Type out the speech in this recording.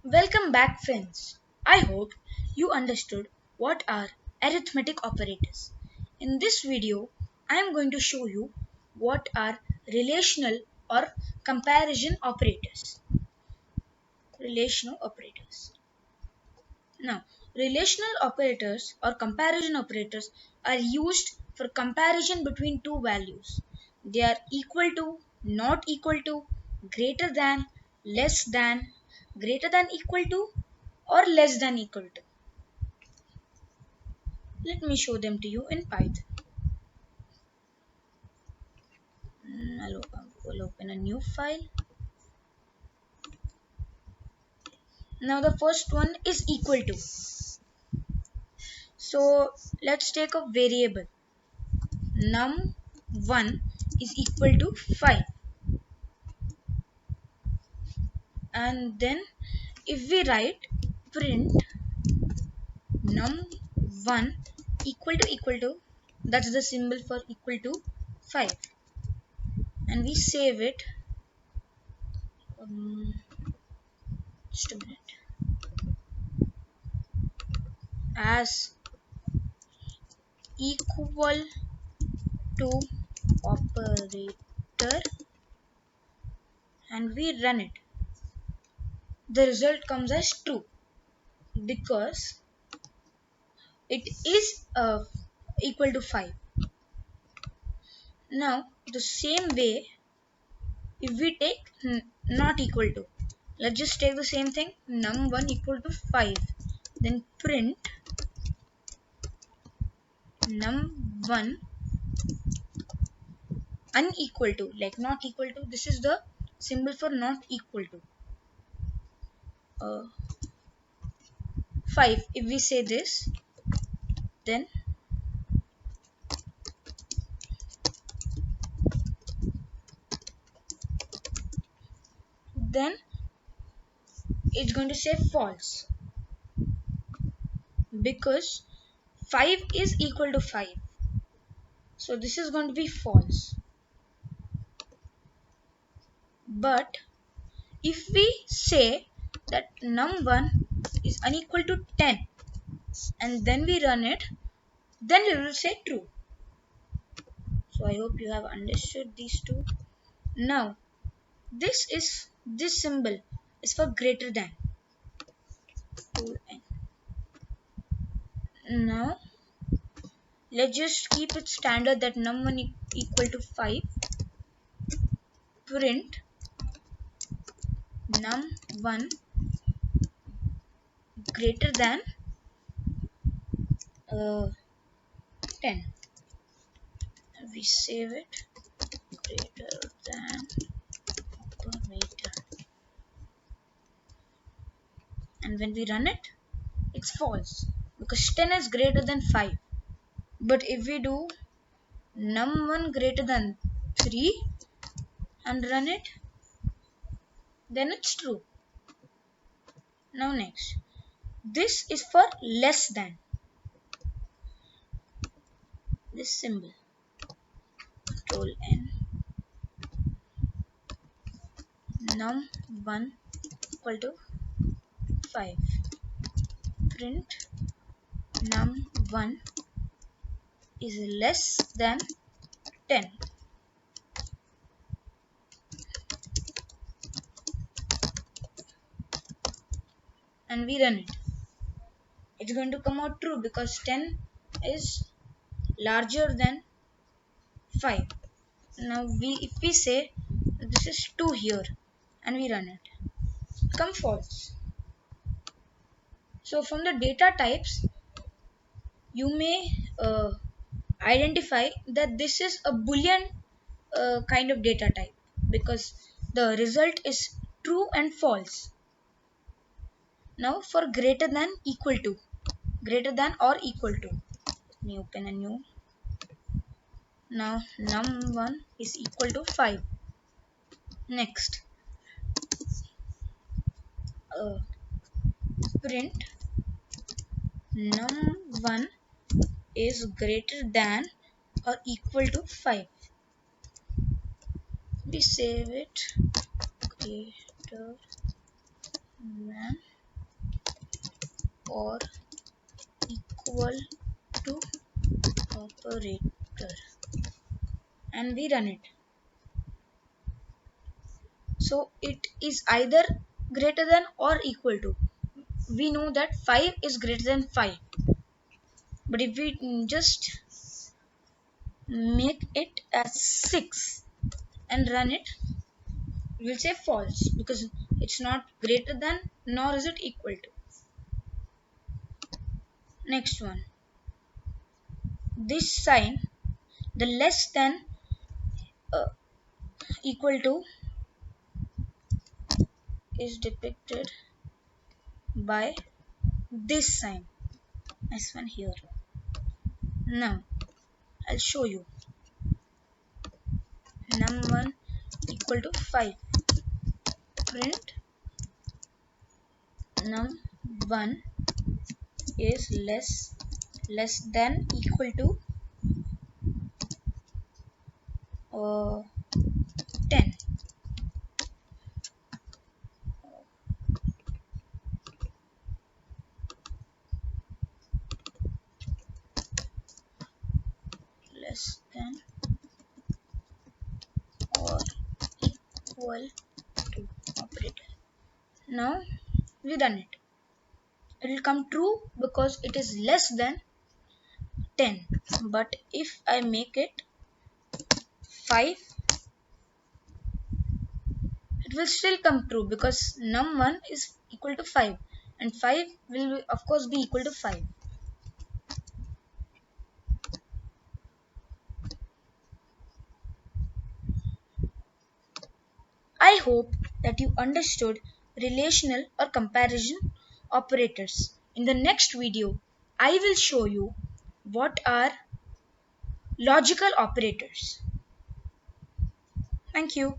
Welcome back, friends. I hope you understood what are arithmetic operators. In this video, I am going to show you what are relational or comparison operators. Relational operators. Now, relational operators or comparison operators are used for comparison between two values. They are equal to, not equal to, greater than, less than, greater than equal to, or less than equal to. Let me show them to you in Python. I'll open a new file. Now the first one is equal to. So let's take a variable. Num1 is equal to 5. And then if we write print num1 equal to, that's the symbol for equal to 5, and we save it. Just a minute. As equal to operator, and we run it. The result comes as true because it is equal to 5. Now the same way, if we take not equal to, let's just take the same thing, num1 equal to 5, then print num1 unequal to, like not equal to, this is the symbol for not equal to 5. If we say this, then it's going to say false because 5 is equal to 5. So this is going to be false. But if we say that num1 is unequal to 10 and then we run it, then we will say true. So I hope you have understood these two. Now this symbol is for greater than. Now let's just keep it standard that num1 equal to 5. Print num1 greater than 10. We save it. Greater than operator, and when we run it, it's false because 10 is greater than 5. But if we do num1 greater than 3 and run it, then it's true. Now next, this is for less than. This symbol, Control N, num1 equal to 5. Print num1 is less than 10. And we run it. It's going to come out true because 10 is larger than 5. Now if we say this is 2 here and we run it, come false. So from the data types, you may identify that this is a boolean kind of data type because the result is true and false. Now for greater than equal to, greater than or equal to, let me open a new. Now num1 is equal to 5. Next, print num1 is greater than or equal to 5. We save it. Greater than or equal to operator, and we run it. So it is either greater than or equal to. We know that 5 is greater than 5, but if we just make it as 6 and run it, we'll say false because it's not greater than nor is it equal to. Next one, this sign, the less than uh, equal to, is depicted by this sign, this one here. Now I'll show you. Num1 equal to 5, print num1 is less than equal to 10. Less than or equal to operator. Now we done it. It will come true because it is less than 10. But if I make it 5, it will still come true because num1 is equal to 5 and 5 will of course be equal to 5. I hope that you understood relational or comparison operators. In the next video, I will show you what are logical operators. Thank you.